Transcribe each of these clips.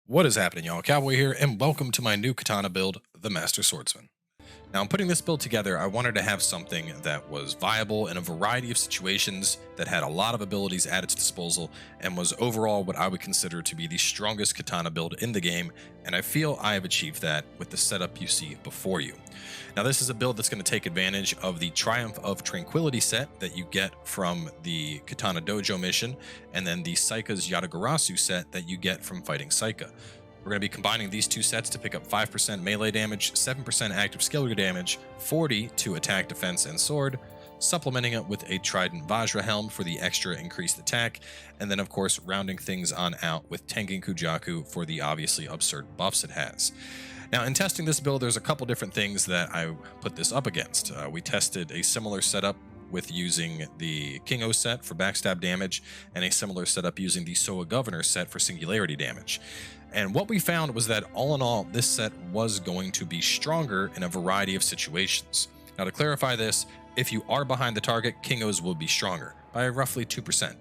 What is happening, y'all? Cowboy here, and welcome to my new katana build, the Master Swordsman. Now, in putting this build together, I wanted to have something that was viable in a variety of situations, that had a lot of abilities at its disposal, and was overall what I would consider to be the strongest katana build in the game, and I feel I have achieved that with the setup you see before you. Now, this is a build that's going to take advantage of the Triumph of Tranquility set that you get from the Katana Dojo mission, and then the Saika's Yatagarasu set that you get from fighting Saika. We're going to be combining these two sets to pick up 5% melee damage, 7% active scalar damage, 40 to attack, defense, and sword, supplementing it with a Trident Vajra helm for the extra increased attack, and then of course rounding things on out with Tengen Kujaku for the obviously absurd buffs it has. Now, in testing this build, there's a couple different things that I put this up against. We tested a similar setup with using the King-O set for backstab damage, and a similar setup using the Soa Governor set for singularity damage. And what we found was that all in all, this set was going to be stronger in a variety of situations. Now, to clarify this, if you are behind the target, King-Os will be stronger by roughly 2%.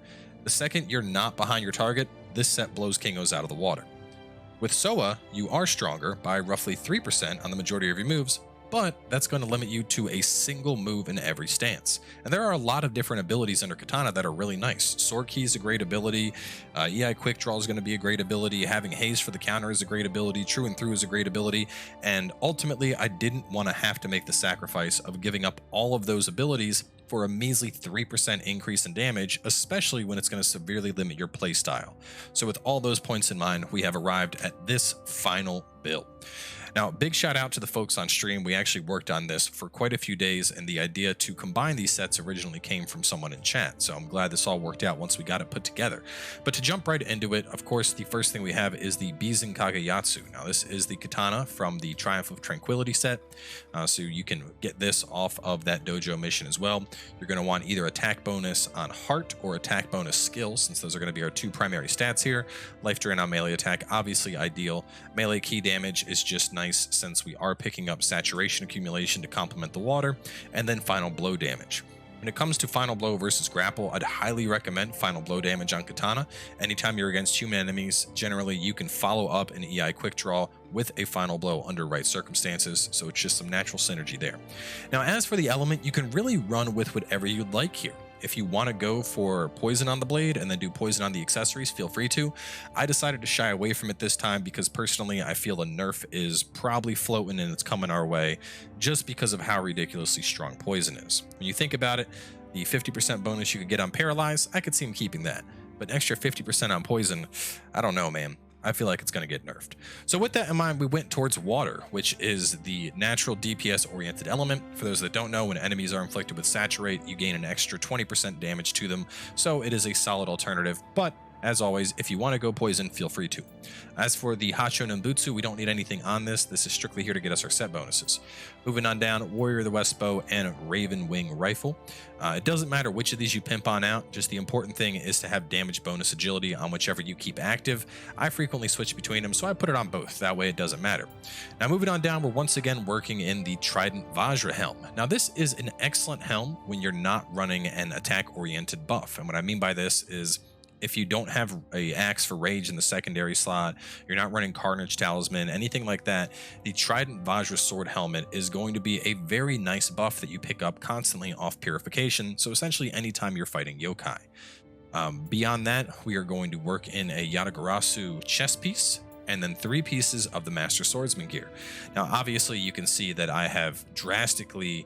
The second you're not behind your target, this set blows King-Os out of the water. With Soa, you are stronger by roughly 3% on the majority of your moves, but that's going to limit you to a single move in every stance. And there are a lot of different abilities under Katana that are really nice. Sword Key is a great ability, EI Quick Draw is going to be a great ability, having Haze for the counter is a great ability, True and Through is a great ability, and ultimately I didn't want to have to make the sacrifice of giving up all of those abilities for a measly 3% increase in damage, especially when it's going to severely limit your playstyle. So with all those points in mind, we have arrived at this final build. Now, big shout out to the folks on stream. We actually worked on this for quite a few days, and the idea to combine these sets originally came from someone in chat, so I'm glad this all worked out once we got it put together. But to jump right into it, of course, the first thing we have is the Bizen Kageyatsu. Now, this is the katana from the Triumph of Tranquility set, so you can get this off of that dojo mission as well. You're going to want either attack bonus on heart or attack bonus skill, since those are going to be our two primary stats here. Life drain on melee attack, obviously ideal. Melee key damage is just nice, since we are picking up saturation accumulation to complement the water, and then final blow damage. When it comes to final blow versus grapple, I'd highly recommend final blow damage on katana. Anytime you're against human enemies, generally you can follow up an EI quick draw with a final blow under right circumstances, so it's just some natural synergy there. Now, as for the element, you can really run with whatever you'd like here. If you want to go for poison on the blade and then do poison on the accessories, feel free to. I decided to shy away from it this time because personally I feel a nerf is probably floating and it's coming our way just because of how ridiculously strong poison is. When you think about it, the 50% bonus you could get on paralyze, I could see him keeping that. But an extra 50% on poison, I don't know, man. I feel like it's going to get nerfed. So with that in mind, we went towards water, which is the natural DPS oriented element. For those that don't know, when enemies are inflicted with saturate, you gain an extra 20% damage to them. So it is a solid alternative, but as always, if you want to go poison, feel free to. As for the Hacho Nembutsu, we don't need anything on this. This is strictly here to get us our set bonuses. Moving on down, Warrior of the West Bow and Raven Wing Rifle. It doesn't matter which of these you pimp on out, just the important thing is to have damage bonus agility on whichever you keep active. I frequently switch between them, so I put it on both. That way it doesn't matter. Now moving on down, we're once again working in the Trident Vajra helm. Now this is an excellent helm when you're not running an attack-oriented buff. And what I mean by this is, if you don't have a axe for rage in the secondary slot, you're not running Carnage Talisman, anything like that, the Trident Vajra Sword Helmet is going to be a very nice buff that you pick up constantly off Purification, so essentially anytime you're fighting Yokai. Beyond that, we are going to work in a Yatagarasu chest piece, and then 3 pieces of the Master Swordsman gear. Now, obviously, you can see that I have drastically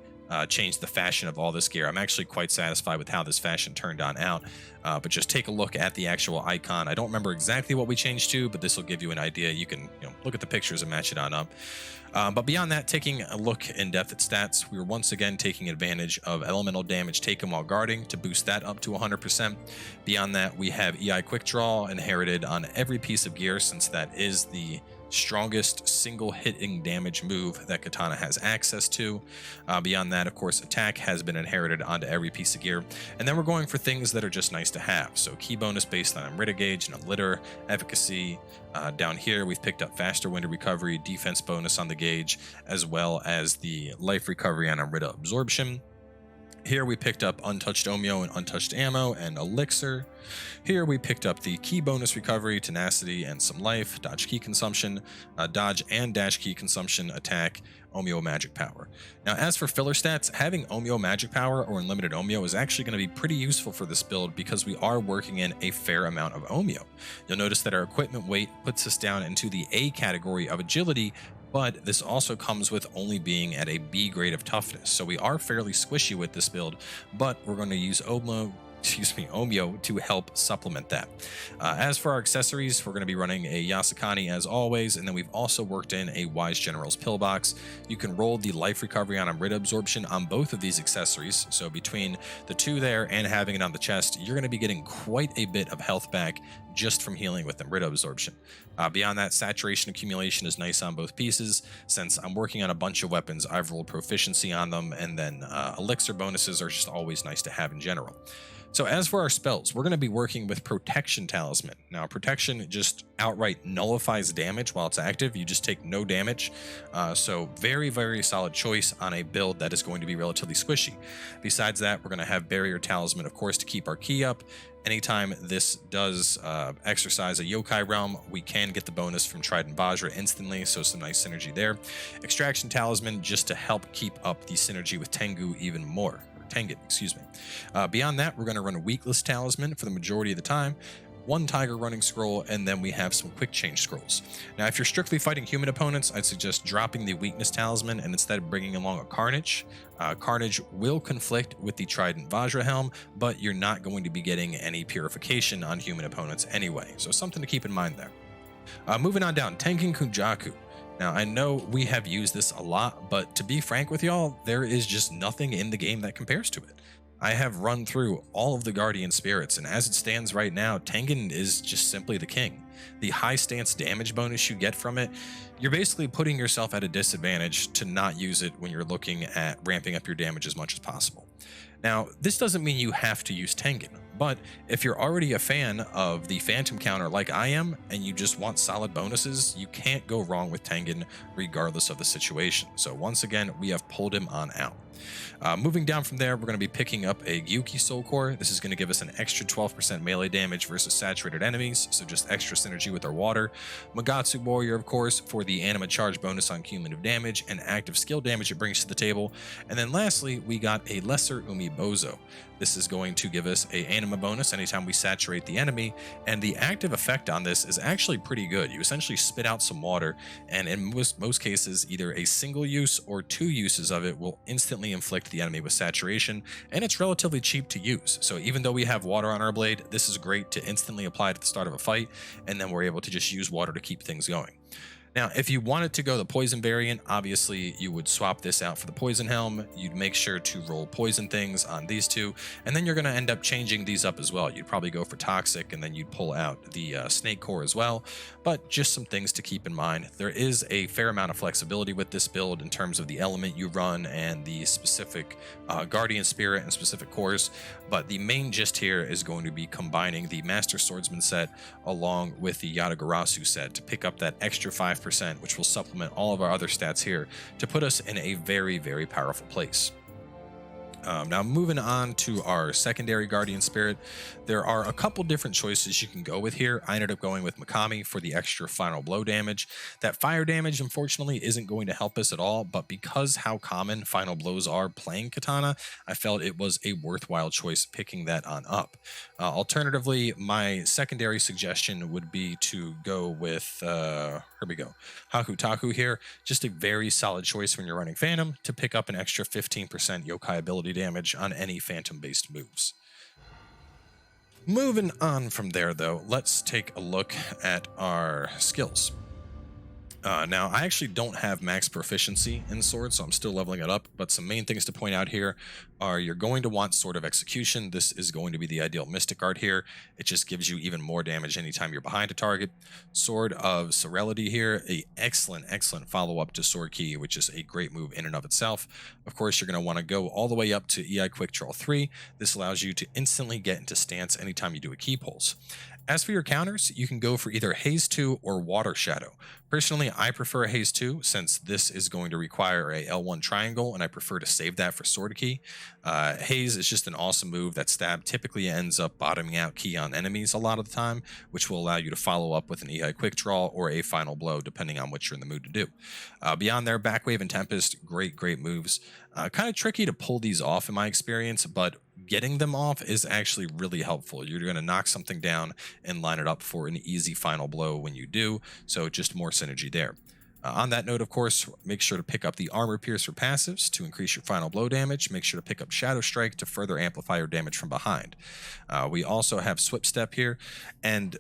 changed the fashion of all this gear. I'm actually quite satisfied with how this fashion turned on out, but just take a look at the actual icon. I don't remember exactly what we changed to, but this will give you an idea. You can look at the pictures and match it on up. But beyond that, taking a look in depth at stats, we were once again taking advantage of elemental damage taken while guarding to boost that up to 100%. Beyond that, we have EI Quick Draw inherited on every piece of gear, since that is the strongest single hitting damage move that Katana has access to. Beyond that, of course, attack has been inherited onto every piece of gear. And then we're going for things that are just nice to have. So key bonus based on Amrita gauge and a litter, efficacy. Down here, we've picked up faster winter recovery, defense bonus on the gauge, as well as the life recovery on Amrita absorption. Here we picked up Untouched Omio and Untouched Ammo and Elixir. Here we picked up the Key Bonus Recovery, Tenacity, and some Life, Dodge Key Consumption, Dodge and Dash Key Consumption, Attack, Omio Magic Power. Now as for filler stats, having Omio Magic Power or Unlimited Omio is actually going to be pretty useful for this build because we are working in a fair amount of Omio. You'll notice that our equipment weight puts us down into the A category of agility, but this also comes with only being at a B grade of toughness. So we are fairly squishy with this build, but we're going to use Omio to help supplement that. As for our accessories, we're going to be running a Yasakani as always, and then we've also worked in a Wise General's Pillbox. You can roll the life recovery on Amrita absorption on both of these accessories, so between the two there and having it on the chest, you're going to be getting quite a bit of health back just from healing with Amrita absorption. Beyond that, saturation accumulation is nice on both pieces. Since I'm working on a bunch of weapons, I've rolled proficiency on them, and then elixir bonuses are just always nice to have in general. So as for our spells, we're going to be working with Protection Talisman. Now, Protection just outright nullifies damage while it's active. You just take no damage. So very, very solid choice on a build that is going to be relatively squishy. Besides that, we're going to have Barrier Talisman, of course, to keep our ki up. Anytime this does exercise a Yokai realm, we can get the bonus from Trident Vajra instantly, so some nice synergy there. Extraction Talisman just to help keep up the synergy with Tengu even more. Tengen, excuse me. Beyond that, we're going to run a Weakless Talisman for the majority of the time, one Tiger Running Scroll, and then we have some Quick Change Scrolls. Now, if you're strictly fighting human opponents, I'd suggest dropping the Weakness Talisman and instead bringing along a Carnage. Carnage will conflict with the Trident Vajra Helm, but you're not going to be getting any purification on human opponents anyway, so something to keep in mind there. Moving on down, Tengen Kunjaku. Now, I know we have used this a lot, but to be frank with y'all, there is just nothing in the game that compares to it. I have run through all of the Guardian Spirits, and as it stands right now, Tengen is just simply the king. The high stance damage bonus you get from it, you're basically putting yourself at a disadvantage to not use it when you're looking at ramping up your damage as much as possible. Now, this doesn't mean you have to use Tengen, but if you're already a fan of the Phantom counter like I am, and you just want solid bonuses, you can't go wrong with Tengen regardless of the situation. So once again, we have pulled him on out. Moving down from there, we're going to be picking up a Gyuki Soul Core. This is going to give us an extra 12% melee damage versus saturated enemies, so just extra synergy with our water. Magatsu Warrior, of course, for the anima charge bonus on cumulative damage and active skill damage it brings to the table. And then lastly, we got a Lesser Umibozo. This is going to give us a anima bonus anytime we saturate the enemy, and the active effect on this is actually pretty good. You essentially spit out some water, and in most cases, either a single use or 2 uses of it will instantly inflict the enemy with saturation, and it's relatively cheap to use. So even though we have water on our blade, this is great to instantly apply at the start of a fight, and then we're able to just use water to keep things going. Now, if you wanted to go the poison variant, obviously you would swap this out for the poison helm. You'd make sure to roll poison things on these two, and then you're going to end up changing these up as well. You'd probably go for toxic, and then you'd pull out the snake core as well, but just some things to keep in mind. There is a fair amount of flexibility with this build in terms of the element you run and the specific guardian spirit and specific cores, but the main gist here is going to be combining the Master Swordsman set along with the Yatagarasu set to pick up that extra 5%, which will supplement all of our other stats here to put us in a very, very powerful place. Now moving on to our secondary Guardian Spirit, there are a couple different choices you can go with here. I ended up going with Mikami for the extra final blow damage. That fire damage, unfortunately, isn't going to help us at all, but because how common final blows are playing Katana, I felt it was a worthwhile choice picking that on up. Alternatively, my secondary suggestion would be to go with, here we go, Hakutaku here. Just a very solid choice when you're running Phantom to pick up an extra 15% Yokai ability damage on any Phantom-based moves. Moving on from there, though, let's take a look at our skills. Now, I actually don't have max proficiency in swords, so I'm still leveling it up, but some main things to point out here are you're going to want Sword of Execution. This is going to be the ideal Mystic Art here. It just gives you even more damage anytime you're behind a target. Sword of Serenity here, a excellent follow-up to Sword Key, which is a great move in and of itself. Of course, you're going to want to go all the way up to EI Quick Draw 3. This allows you to instantly get into stance anytime you do a key pulse. As for your counters, you can go for either Haze 2 or Water Shadow. Personally, I prefer Haze 2 since this is going to require a L1 triangle, and I prefer to save that for Sword Key. Haze is just an awesome move. That stab typically ends up bottoming out key on enemies a lot of the time, which will allow you to follow up with an EI Quick Draw or a Final Blow, depending on what you're in the mood to do. Beyond there, Backwave and Tempest, great moves. Kind of tricky to pull these off in my experience, but getting them off is actually really helpful. You're going to knock something down and line it up for an easy final blow when you do, so just more synergy there. On that note, of course, make sure to pick up the Armor Pierce for passives to increase your final blow damage. Make sure to pick up Shadow Strike to further amplify your damage from behind. We also have Swift Step here, and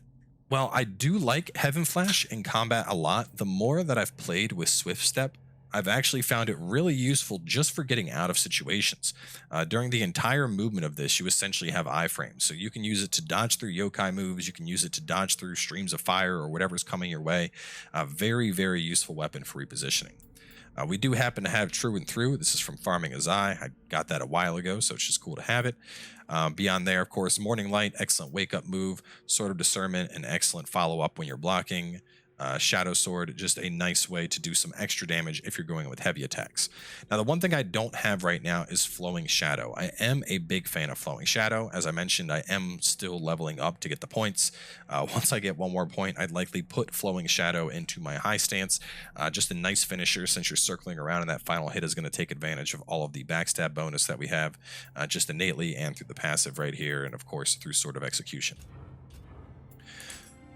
while I do like Heaven Flash in combat a lot, the more that I've played with Swift Step, I've actually found it really useful just for getting out of situations. During the entire movement of this, you essentially have iframes, so you can use it to dodge through yokai moves, you can use it to dodge through streams of fire or whatever's coming your way. Very useful weapon for repositioning. We do happen to have True and Through. This is from Farming Azai. I got that a while ago, so it's just cool to have it. Beyond there, of course, Morning Light, excellent wake-up move, Sword of Discernment, an excellent follow-up when you're blocking. Shadow Sword, just a nice way to do some extra damage if you're going with heavy attacks. Now, the one thing I don't have right now is Flowing Shadow. I am a big fan of Flowing Shadow. As I mentioned, I am still leveling up to get the points. Once I get one more point, I'd likely put Flowing Shadow into my high stance. Just a nice finisher since you're circling around, and that final hit is going to take advantage of all of the backstab bonus that we have just innately and through the passive right here, and of course through Sword of Execution.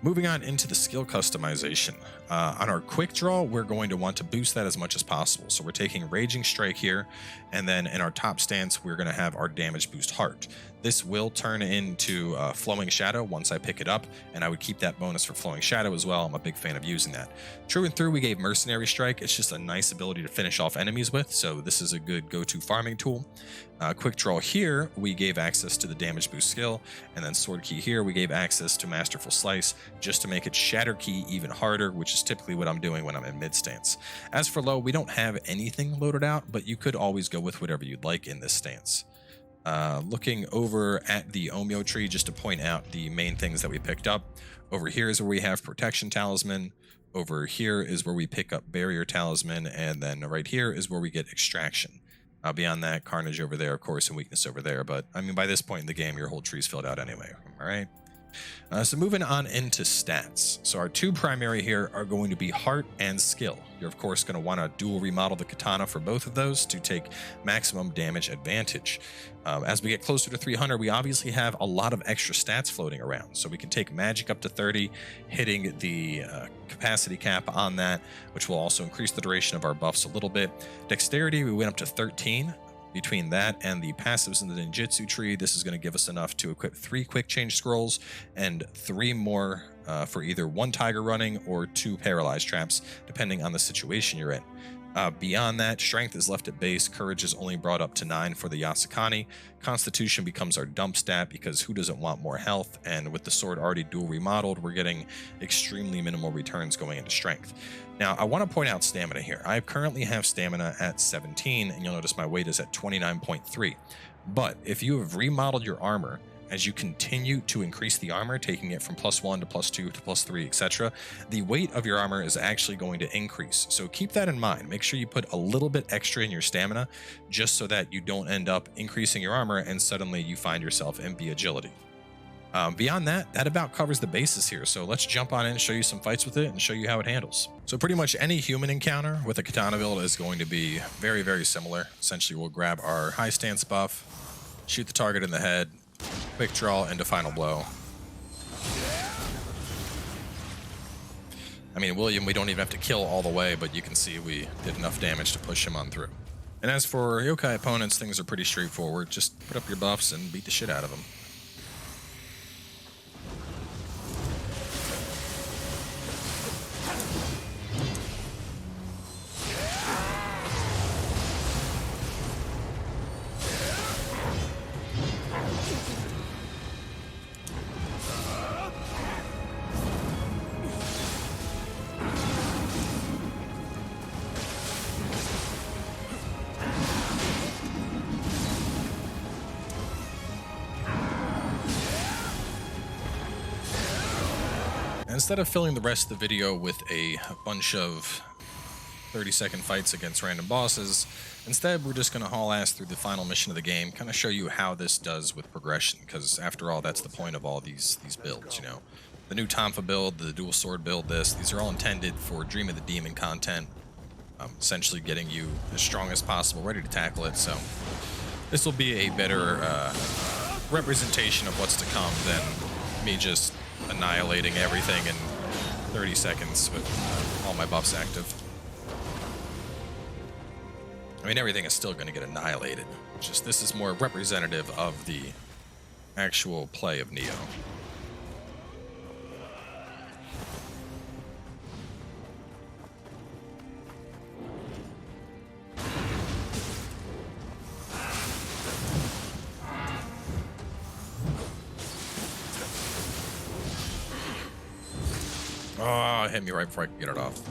Moving on into the skill customization. On our quick draw, we're going to want to boost that as much as possible. So we're taking Raging Strike here, and then in our top stance, we're going to have our damage boost Heart. This will turn into Flowing Shadow once I pick it up, and I would keep that bonus for Flowing Shadow as well. I'm a big fan of using that. True and Through, we gave Mercenary Strike. It's just a nice ability to finish off enemies with, so this is a good go-to farming tool. Quick Draw here, we gave access to the damage boost skill, and then Sword Key here, we gave access to Masterful Slice, just to make it Shatter Key even harder, which is typically what I'm doing when I'm in mid stance. As for low, we don't have anything loaded out, but you could always go with whatever you'd like in this stance. Looking over at the Omyo tree, just to point out the main things that we picked up. Over here is where we have Protection Talisman. Over here is where we pick up Barrier Talisman, and then right here is where we get Extraction. Beyond that, Carnage over there, of course, and Weakness over there. But, I mean, by this point in the game, your whole tree's filled out anyway, all right? So moving on into stats. So our two primary here are going to be Heart and Skill. You're, of course, going to want to dual remodel the Katana for both of those to take maximum damage advantage. As we get closer to 300, we obviously have a lot of extra stats floating around. So we can take Magic up to 30, hitting the capacity cap on that, which will also increase the duration of our buffs a little bit. Dexterity, we went up to 13. Between that and the passives in the ninjutsu tree, this is going to give us enough to equip 3 quick change scrolls and 3 more for either 1 tiger running or 2 paralyzed traps, depending on the situation you're in. Beyond that, strength is left at base, courage is only brought up to 9 for the Yasakani, constitution becomes our dump stat because who doesn't want more health, and with the sword already dual remodeled, we're getting extremely minimal returns going into strength. Now, I want to point out stamina here. I currently have stamina at 17, and you'll notice my weight is at 29.3. But if you have remodeled your armor, as you continue to increase the armor, taking it from +1 to +2 to +3, etc., the weight of your armor is actually going to increase. So keep that in mind. Make sure you put a little bit extra in your stamina, just so that you don't end up increasing your armor and suddenly you find yourself MP agility. Beyond that, that about covers the basis here. So let's jump on in and show you some fights with it and show you how it handles. So pretty much any human encounter with a katana build is going to be very similar. Essentially, we'll grab our high stance buff, shoot the target in the head, quick draw into final blow. I mean, William, we don't even have to kill all the way, but you can see we did enough damage to push him on through. And as for yokai opponents, things are pretty straightforward. Just put up your buffs and beat the shit out of them. Instead of filling the rest of the video with a bunch of 30-second fights against random bosses, instead we're just going to haul ass through the final mission of the game, kind of show you how this does with progression, because after all, that's the point of all these builds, you know. The new Tonfa build, the dual sword build, these are all intended for Dream of the Demon content, essentially getting you as strong as possible, ready to tackle it. So this will be a better representation of what's to come than me just annihilating everything in 30 seconds with all my buffs active. I mean, everything is still going to get annihilated. Just this is more representative of the actual play of Nioh. Oh, it hit me right before I could get it off.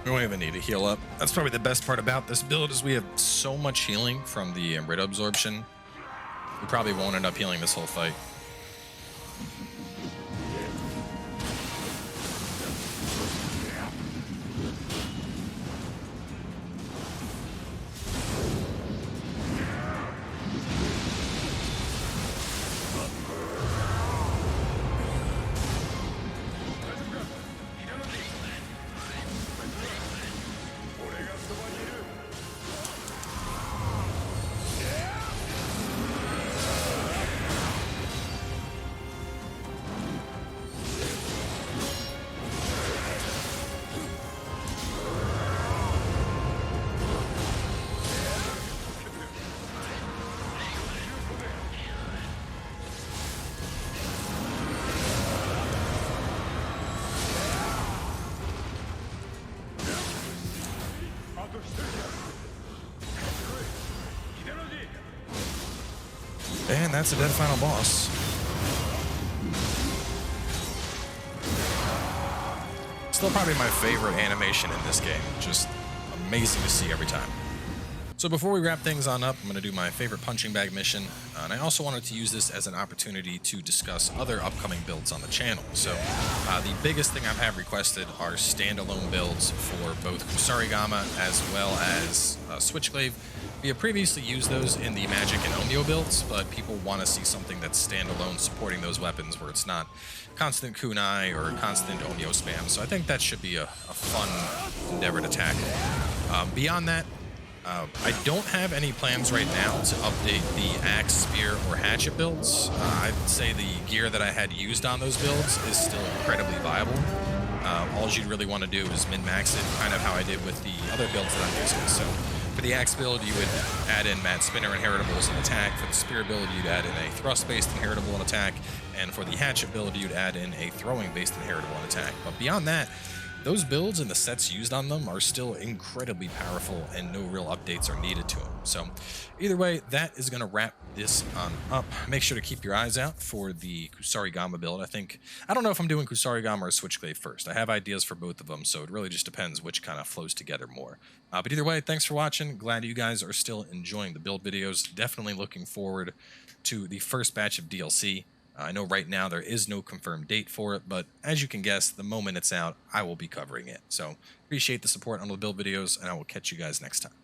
We won't even need to heal up. That's probably the best part about this build is we have so much healing from the Amrita absorption. We probably won't end up healing this whole fight. And that's a dead final boss. Still probably my favorite animation in this game. Just amazing to see every time. So before we wrap things on up, I'm going to do my favorite punching bag mission. And I also wanted to use this as an opportunity to discuss other upcoming builds on the channel. So the biggest thing I have requested are standalone builds for both Kusarigama as well as Switchglaive. We have previously used those in the Magic and Onyo builds, but people want to see something that's standalone supporting those weapons where it's not constant kunai or constant Onyo spam. So I think that should be a fun endeavor to tackle. Beyond that, I don't have any plans right now to update the axe, spear, or hatchet builds. I'd say the gear that I had used on those builds is still incredibly viable. All you'd really want to do is min-max it, kind of how I did with the other builds that I'm using. So for the axe build, you would add in Mad Spinner inheritables and attack. For the spear build, you'd add in a thrust-based inheritable and attack. And for the hatchet build, you'd add in a throwing-based inheritable and attack. But beyond that, those builds and the sets used on them are still incredibly powerful and no real updates are needed to them. So either way, that is going to wrap this on up. Make sure to keep your eyes out for the Kusarigama build. I don't know if I'm doing Kusarigama or Switchblade first. I have ideas for both of them, so it really just depends which kind of flows together more. But either way, thanks for watching. Glad you guys are still enjoying the build videos. Definitely looking forward to the first batch of DLC. I know right now there is no confirmed date for it, but as you can guess, the moment it's out, I will be covering it. So appreciate the support on the build videos, and I will catch you guys next time.